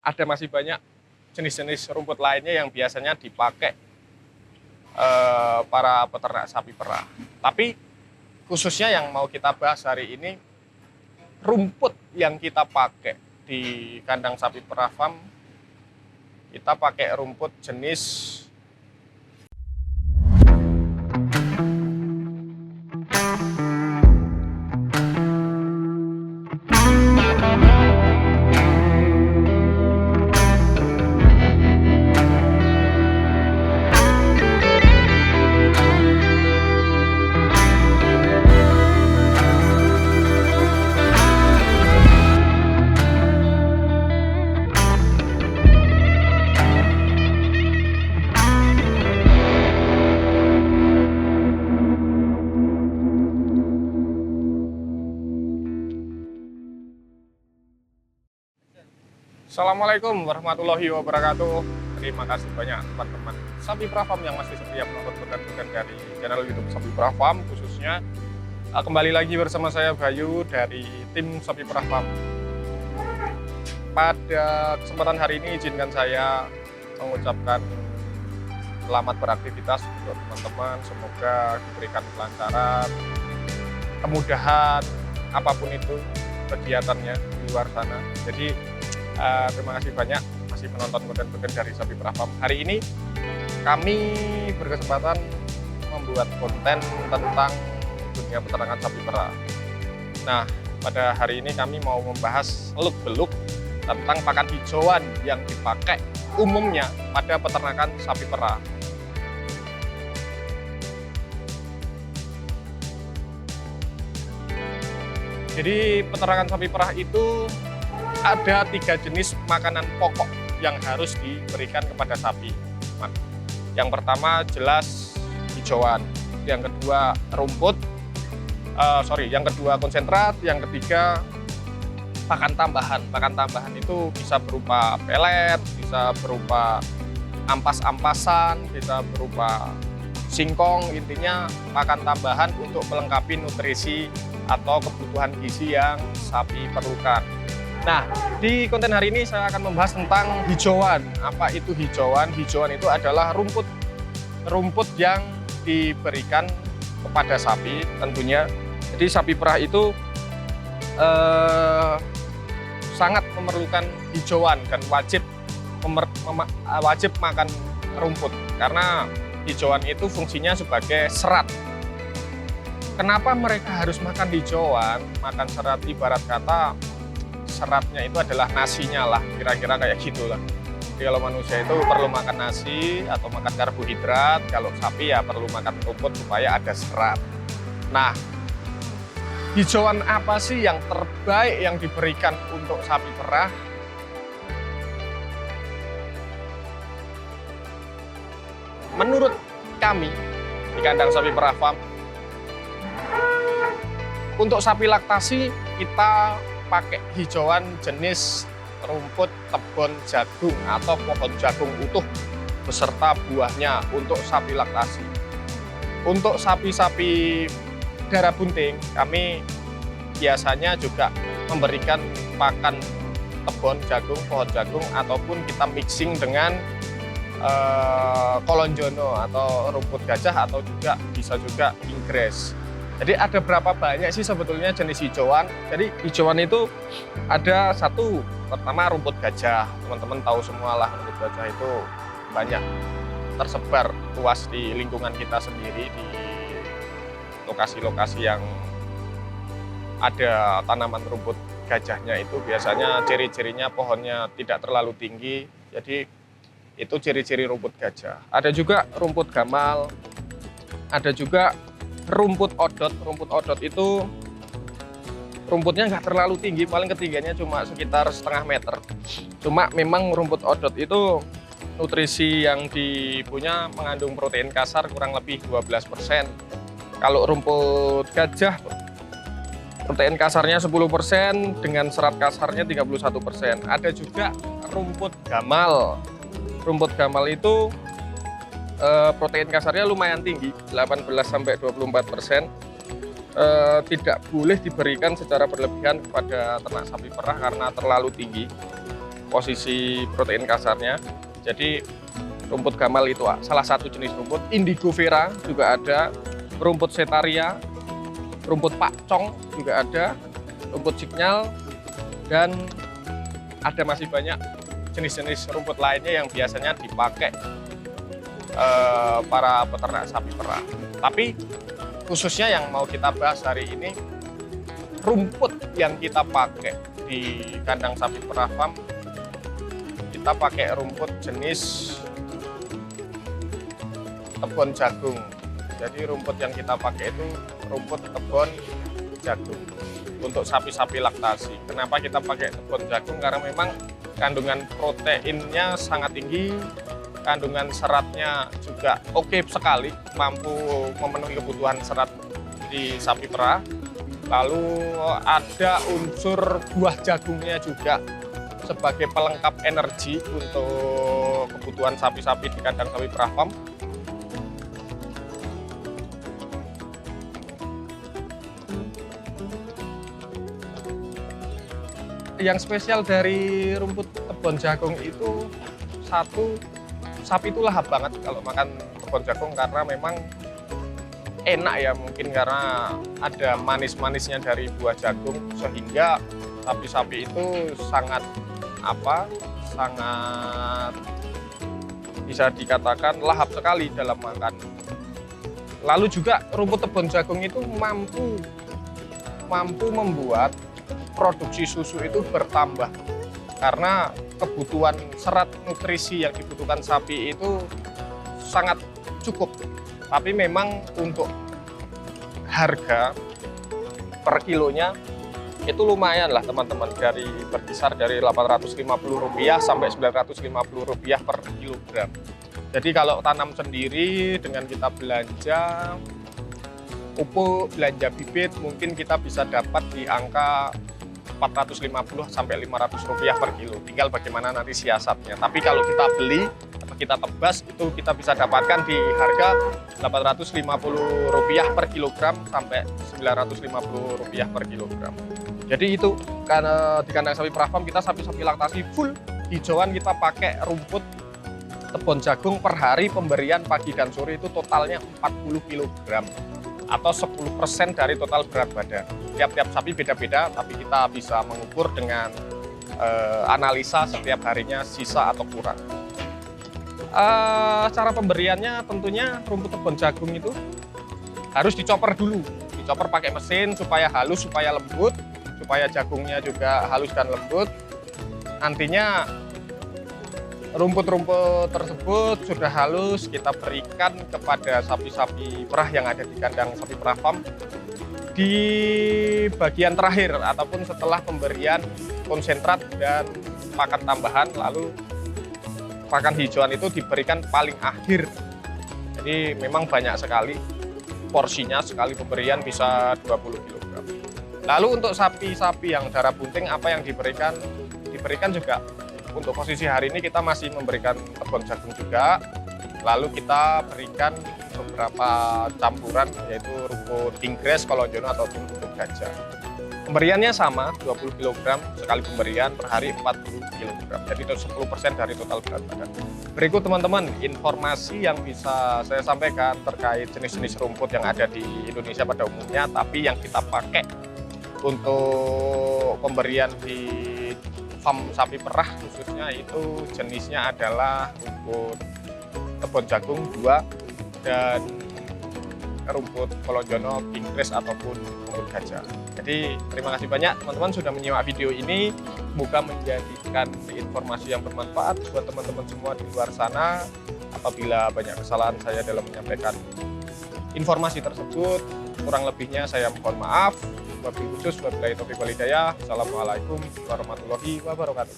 ada masih banyak jenis-jenis rumput lainnya yang biasanya dipakai para peternak sapi perah. Tapi khususnya yang mau kita bahas hari ini, rumput yang kita pakai di kandang sapi perah farm, kita pakai rumput jenis Assalamualaikum warahmatullahi wabarakatuh. Terima kasih banyak teman-teman Sapi Perah Farm yang masih setia menonton konten-konten dari channel YouTube Sapi Perah Farm khususnya. Kembali lagi bersama saya Bayu dari tim Sapi Perah Farm. Pada kesempatan hari ini izinkan saya mengucapkan selamat beraktivitas untuk teman-teman. Semoga diberikan kelancaran, kemudahan apapun itu kegiatannya di luar sana. Jadi terima kasih banyak masih menonton konten-konten dari Sapi Perah Farm. Hari ini kami berkesempatan membuat konten tentang dunia peternakan sapi perah. Nah, pada hari ini kami mau membahas seluk-beluk tentang pakan hijauan yang dipakai umumnya pada peternakan sapi perah. Jadi peternakan sapi perah itu ada 3 jenis makanan pokok yang harus diberikan kepada sapi. Yang pertama jelas hijauan, yang kedua yang kedua konsentrat, yang ketiga pakan tambahan. Pakan tambahan itu bisa berupa pelet, bisa berupa ampas-ampasan, bisa berupa singkong, intinya pakan tambahan untuk melengkapi nutrisi atau kebutuhan gizi yang sapi perlukan. Nah, di konten hari ini saya akan membahas tentang hijauan. Apa itu hijauan? Hijauan itu adalah rumput yang diberikan kepada sapi tentunya. Jadi sapi perah itu sangat memerlukan hijauan dan wajib makan rumput karena hijauan itu fungsinya sebagai serat. Kenapa mereka harus makan hijauan? Makan serat ibarat kata seratnya itu adalah nasinya lah, kira-kira kayak gitulah. Jadi kalau manusia itu perlu makan nasi atau makan karbohidrat, kalau sapi ya perlu makan rumput supaya ada serat. Nah, hijauan apa sih yang terbaik yang diberikan untuk sapi perah? Menurut kami di kandang sapi perah farm, untuk sapi laktasi kita pakai hijauan jenis rumput tebon jagung atau pohon jagung utuh beserta buahnya untuk sapi laktasi. Untuk sapi-sapi darah bunting, kami biasanya juga memberikan pakan tebon jagung, pohon jagung, ataupun kita mixing dengan kolonjono atau rumput gajah, atau juga bisa juga inggris. Jadi ada berapa banyak sih sebetulnya jenis hijauan? Jadi hijauan itu ada satu, pertama rumput gajah. Teman-teman tahu semua lah, rumput gajah itu banyak tersebar luas di lingkungan kita sendiri, di lokasi-lokasi yang ada tanaman rumput gajahnya itu biasanya ciri-cirinya pohonnya tidak terlalu tinggi. Jadi itu ciri-ciri rumput gajah. Ada juga rumput gamal, ada juga rumput odot. Rumput odot itu rumputnya nggak terlalu tinggi, paling ketinggiannya cuma sekitar setengah meter. Cuma memang rumput odot itu nutrisi yang dipunya mengandung protein kasar kurang lebih 12%. Kalau rumput gajah protein kasarnya 10%, dengan serat kasarnya 31%. Ada juga rumput gamal. Rumput gamal itu protein kasarnya lumayan tinggi, 18–24%. Tidak boleh diberikan secara berlebihan kepada ternak sapi perah karena terlalu tinggi. posisi protein kasarnya. Jadi rumput gamal itu salah satu jenis rumput. Indigo vera juga ada, rumput setaria, rumput pakcong juga ada, rumput signal, dan ada masih banyak jenis-jenis rumput lainnya yang biasanya dipakai para peternak sapi perah. Tapi khususnya yang mau kita bahas hari ini, rumput yang kita pakai di kandang sapi perah farm, kita pakai rumput jenis tebon jagung. Jadi rumput yang kita pakai itu rumput tebon jagung untuk sapi-sapi laktasi. Kenapa kita pakai tebon jagung? Karena memang kandungan proteinnya sangat tinggi, kandungan seratnya juga oke sekali, mampu memenuhi kebutuhan serat di sapi perah. Lalu ada unsur buah jagungnya juga sebagai pelengkap energi untuk kebutuhan sapi-sapi di kandang sapi perah farm. Yang spesial dari rumput tebon jagung itu, satu, sapi itu lahap banget kalau makan tebon jagung karena memang enak ya, mungkin karena ada manis-manisnya dari buah jagung sehingga sapi-sapi itu sangat bisa dikatakan lahap sekali dalam makan. Lalu juga rumput tebon jagung itu mampu membuat produksi susu itu bertambah karena kebutuhan serat nutrisi yang dibutuhkan sapi itu sangat cukup. Tapi memang untuk harga per kilonya itu lumayan lah teman-teman, berkisar dari Rp850 sampai Rp950 per kilogram. Jadi kalau tanam sendiri dengan kita belanja pupuk, belanja bibit, mungkin kita bisa dapat di angka Rp450 sampai Rp500 per kilo. Tinggal bagaimana nanti siasatnya. Tapi kalau kita beli atau kita tebas itu kita bisa dapatkan di harga Rp850 per kilogram sampai Rp950 per kilogram. Jadi itu karena di kandang sapi perah farm kita sapi-sapi laktasi full hijauan kita pakai rumput tebon jagung per hari pemberian pagi dan sore itu totalnya 40 kg. Atau 10% dari total berat badan. Tiap-tiap sapi beda-beda, tapi kita bisa mengukur dengan analisa setiap harinya sisa atau kurang. Cara pemberiannya tentunya rumput tebon jagung itu harus dicoper dulu. Dicoper pakai mesin supaya halus, supaya lembut, supaya jagungnya juga halus dan lembut. Nantinya rumput-rumput tersebut sudah halus, kita berikan kepada sapi-sapi perah yang ada di kandang sapi perah farm di bagian terakhir ataupun setelah pemberian konsentrat dan pakan tambahan. Lalu pakan hijauan itu diberikan paling akhir. Jadi memang banyak sekali porsinya, sekali pemberian bisa 20 kg. Lalu untuk sapi-sapi yang darah bunting apa yang diberikan? Diberikan juga. Untuk posisi hari ini kita masih memberikan tebon jagung juga, lalu kita berikan beberapa campuran yaitu rumput inggris, kolonjono ataupun rumput gajah. Pemberiannya sama, 20 kg sekali pemberian per hari 40 kg, jadi itu 10% dari total berat badan. Berikut teman-teman informasi yang bisa saya sampaikan terkait jenis-jenis rumput yang ada di Indonesia pada umumnya, tapi yang kita pakai untuk pemberian di farm sapi perah khususnya itu jenisnya adalah rumput tebon jagung 2 dan rumput kolonjono, inggris ataupun rumput gajah. Jadi terima kasih banyak teman-teman sudah menyimak video ini. Semoga menjadikan informasi yang bermanfaat buat teman-teman semua di luar sana. Apabila banyak kesalahan saya dalam menyampaikan informasi tersebut, kurang lebihnya saya mohon maaf. Wabillahi khusus, wabillahi taufiq wal hidayah. Assalamualaikum warahmatullahi wabarakatuh.